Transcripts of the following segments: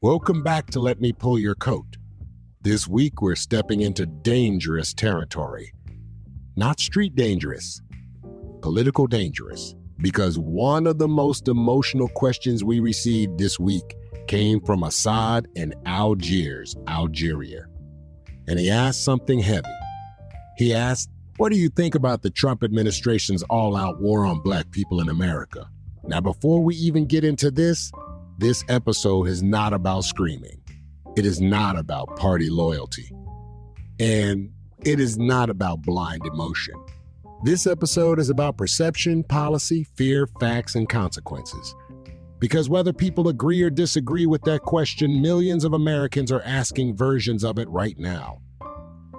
Welcome back to Let Me Pull Your Coat. This week we're stepping into dangerous territory. Not street dangerous, political dangerous. Because one of the most emotional questions we received this week came from Assad in Algiers, Algeria. And he asked something heavy. He asked, what do you think about the Trump administration's all-out war on Black people in America? Now, before we even get into this episode is not about screaming. It is not about party loyalty. And it is not about blind emotion. This episode is about perception, policy, fear, facts, and consequences. Because whether people agree or disagree with that question, millions of Americans are asking versions of it right now.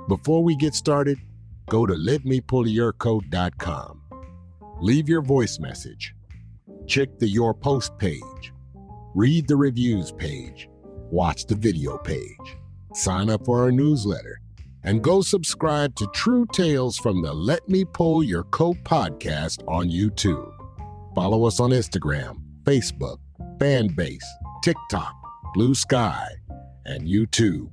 Before we get started, go to letmepullyourcoat.com. Leave your voice message. Check the Your Post page. Read the reviews page. Watch the video page. Sign up for our newsletter. And go subscribe to True Tales from the Let Me Pull Your Coat podcast on YouTube. Follow us on Instagram, Facebook, Fanbase, TikTok, Blue Sky, and YouTube.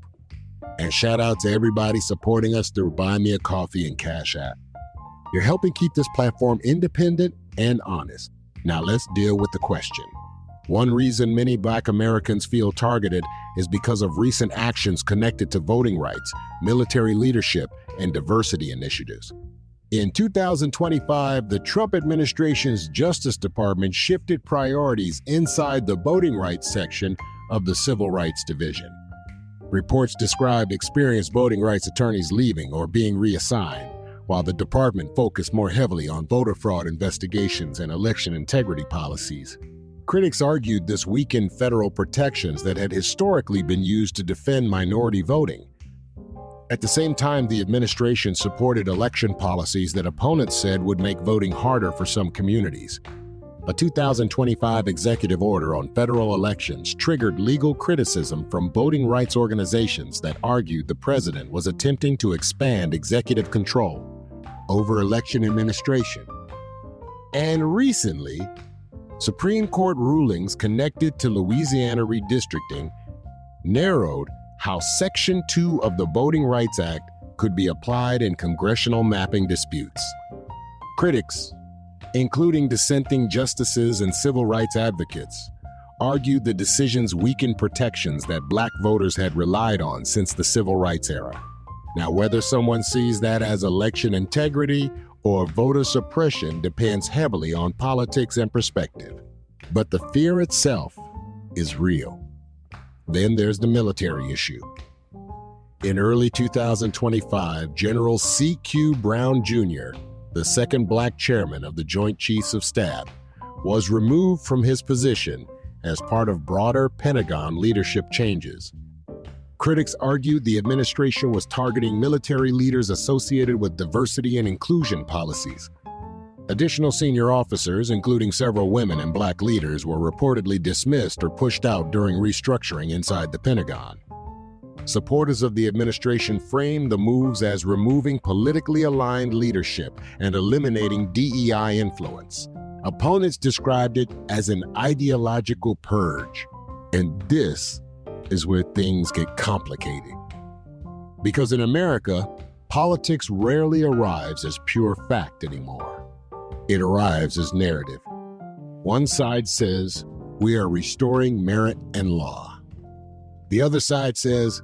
And shout out to everybody supporting us through Buy Me a Coffee and Cash App. You're helping keep this platform independent and honest. Now let's deal with the question. One reason many Black Americans feel targeted is because of recent actions connected to voting rights, military leadership, and diversity initiatives. In 2025, the Trump administration's Justice Department shifted priorities inside the voting rights section of the Civil Rights Division. Reports describe experienced voting rights attorneys leaving or being reassigned, while the department focused more heavily on voter fraud investigations and election integrity policies. Critics argued this weakened federal protections that had historically been used to defend minority voting. At the same time, the administration supported election policies that opponents said would make voting harder for some communities. A 2025 executive order on federal elections triggered legal criticism from voting rights organizations that argued the president was attempting to expand executive control over election administration. And recently, Supreme Court rulings connected to Louisiana redistricting narrowed how Section 2 of the Voting Rights Act could be applied in congressional mapping disputes. Critics, including dissenting justices and civil rights advocates, argued the decisions weakened protections that Black voters had relied on since the civil rights era. Now, whether someone sees that as election integrity or voter suppression depends heavily on politics and perspective. But the fear itself is real. Then there's the military issue. In early 2025, General C.Q. Brown Jr., the second Black chairman of the Joint Chiefs of Staff, was removed from his position as part of broader Pentagon leadership changes. Critics argued the administration was targeting military leaders associated with diversity and inclusion policies. Additional senior officers, including several women and Black leaders, were reportedly dismissed or pushed out during restructuring inside the Pentagon. Supporters of the administration framed the moves as removing politically aligned leadership and eliminating DEI influence. Opponents described it as an ideological purge. And this is where things get complicated. Because in America, politics rarely arrives as pure fact anymore. It arrives as narrative. One side says, we are restoring merit and law. The other side says,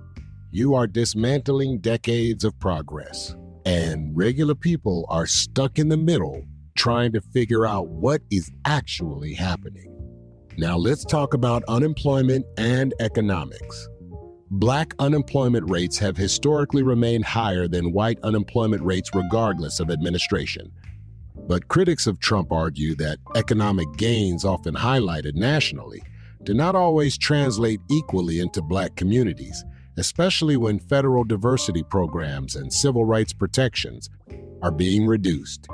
you are dismantling decades of progress. And regular people are stuck in the middle trying to figure out what is actually happening. Now let's talk about unemployment and economics. Black unemployment rates have historically remained higher than white unemployment rates regardless of administration. But critics of Trump argue that economic gains often highlighted nationally do not always translate equally into Black communities, especially when federal diversity programs and civil rights protections are being reduced.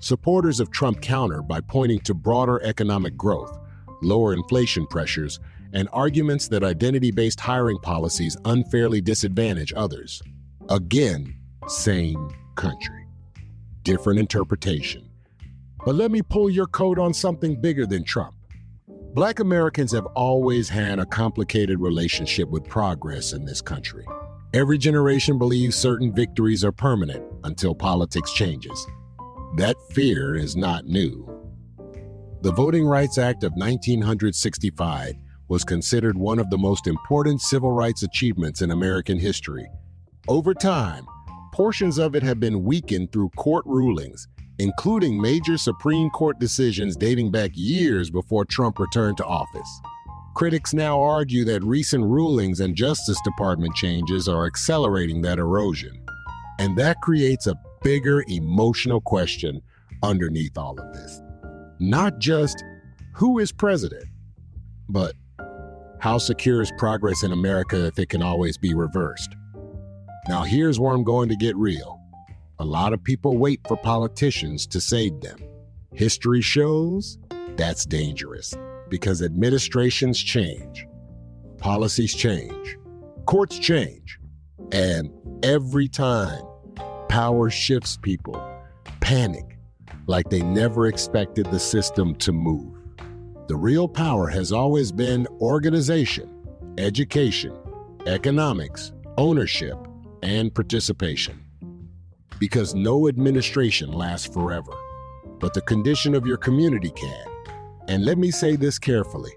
Supporters of Trump counter by pointing to broader economic growth, lower inflation pressures, and arguments that identity-based hiring policies unfairly disadvantage others. Again, same country, different interpretation. But let me pull your coat on something bigger than Trump. Black Americans have always had a complicated relationship with progress in this country. Every generation believes certain victories are permanent until politics changes. That fear is not new. The Voting Rights Act of 1965 was considered one of the most important civil rights achievements in American history. Over time, portions of it have been weakened through court rulings, including major Supreme Court decisions dating back years before Trump returned to office. Critics now argue that recent rulings and Justice Department changes are accelerating that erosion. And that creates a bigger emotional question underneath all of this. Not just who is president, but how secure is progress in America if it can always be reversed? Now here's where I'm going to get real. A lot of people wait for politicians to save them. History shows that's dangerous because administrations change, policies change, courts change, and every time power shifts, people panic like they never expected the system to move. The real power has always been organization, education, economics, ownership, and participation. Because no administration lasts forever, but the condition of your community can. And let me say this carefully.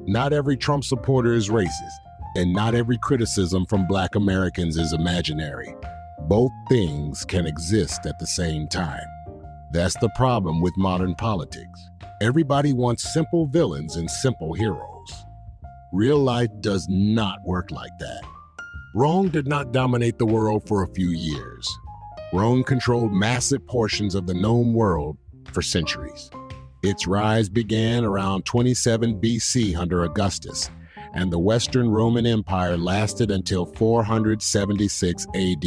Not every Trump supporter is racist, and not every criticism from Black Americans is imaginary. Both things can exist at the same time. That's the problem with modern politics. Everybody wants simple villains and simple heroes. Real life does not work like that. Rome did not dominate the world for a few years. Rome controlled massive portions of the known world for centuries. Its rise began around 27 BC under Augustus, and the Western Roman Empire lasted until 476 AD.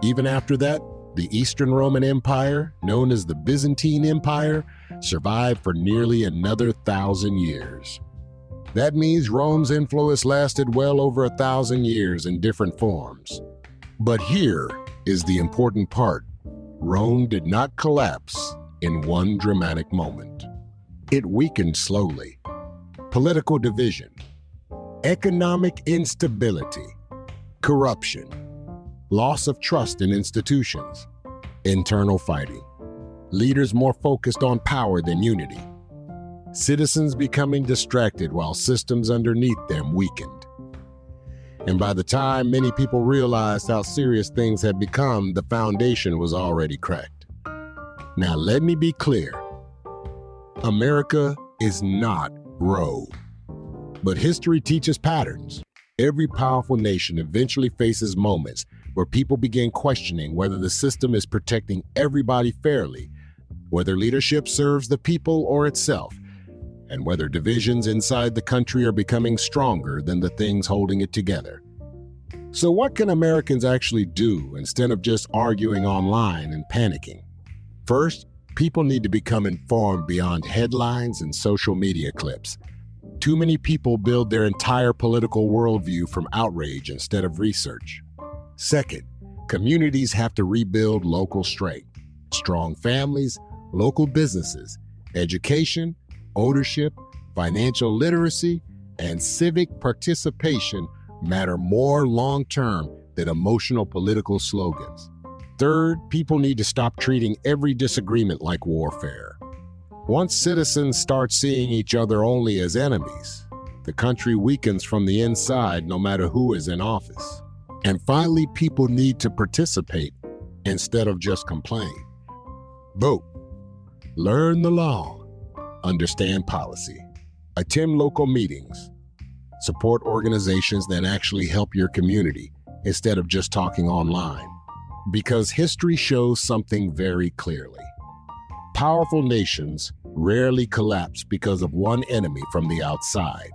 Even after that, the Eastern Roman Empire, known as the Byzantine Empire, survived for nearly another 1,000 years. That means Rome's influence lasted well over 1,000 years in different forms. But here is the important part. Rome did not collapse in one dramatic moment. It weakened slowly. Political division, economic instability, corruption, loss of trust in institutions, internal fighting, leaders more focused on power than unity, citizens becoming distracted while systems underneath them weakened. And by the time many people realized how serious things had become, the foundation was already cracked. Now let me be clear. America is not Rome, but history teaches patterns. Every powerful nation eventually faces moments where people begin questioning whether the system is protecting everybody fairly, whether leadership serves the people or itself, and whether divisions inside the country are becoming stronger than the things holding it together. So what can Americans actually do instead of just arguing online and panicking? First, people need to become informed beyond headlines and social media clips. Too many people build their entire political worldview from outrage instead of research. Second, communities have to rebuild local strength. Strong families, local businesses, education, ownership, financial literacy, and civic participation matter more long-term than emotional political slogans. Third, people need to stop treating every disagreement like warfare. Once citizens start seeing each other only as enemies, the country weakens from the inside no matter who is in office. And finally, people need to participate instead of just complain. Vote. Learn the law. Understand policy. Attend local meetings. Support organizations that actually help your community instead of just talking online. Because history shows something very clearly. Powerful nations rarely collapse because of one enemy from the outside.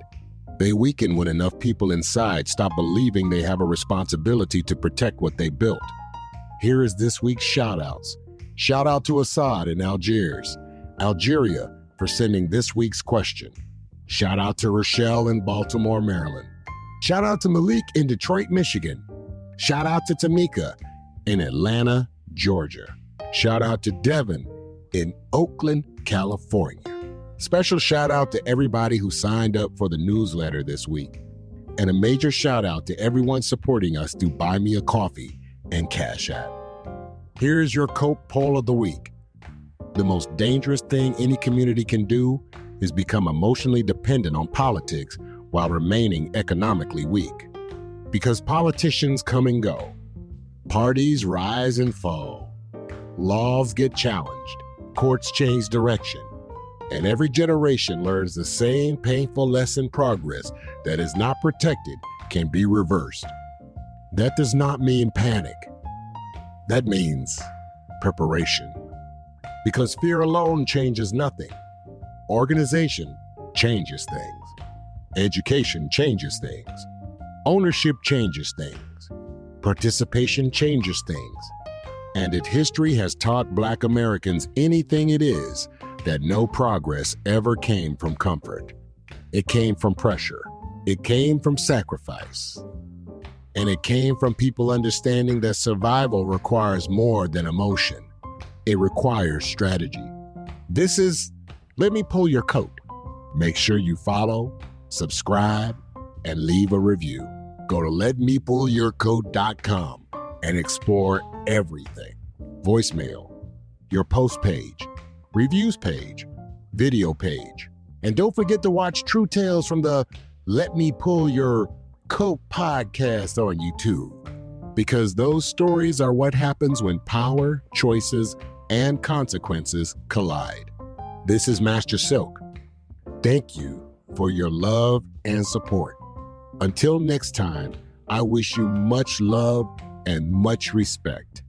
They weaken when enough people inside stop believing they have a responsibility to protect what they built. Here is this week's shout-outs. Shout out to Assad in Algeria for sending this week's question. Shout out to Rochelle in Baltimore, Maryland. Shout out to Malik in Detroit, Michigan. Shout out to Tamika in Atlanta, Georgia. Shout out to Devin in Oakland, California. Special shout out to everybody who signed up for the newsletter this week. And a major shout out to everyone supporting us through Buy Me a Coffee and Cash App. Here's your COPE poll of the week. The most dangerous thing any community can do is become emotionally dependent on politics while remaining economically weak. Because politicians come and go, parties rise and fall, laws get challenged, courts change direction, and every generation learns the same painful lesson: progress that is not protected can be reversed. That does not mean panic. That means preparation. Because fear alone changes nothing. Organization changes things. Education changes things. Ownership changes things. Participation changes things. And if history has taught Black Americans anything, it is that no progress ever came from comfort. It came from pressure. It came from sacrifice. And it came from people understanding that survival requires more than emotion. It requires strategy. This is Let Me Pull Your Coat. Make sure you follow, subscribe, and leave a review. Go to letmepullyourcoat.com and explore everything. Voicemail, your post page, reviews page, video page. And don't forget to watch True Tales from the Let Me Pull Your Coat podcast on YouTube, because those stories are what happens when power, choices, and consequences collide. This is Master Silk. Thank you for your love and support. Until next time, I wish you much love and much respect.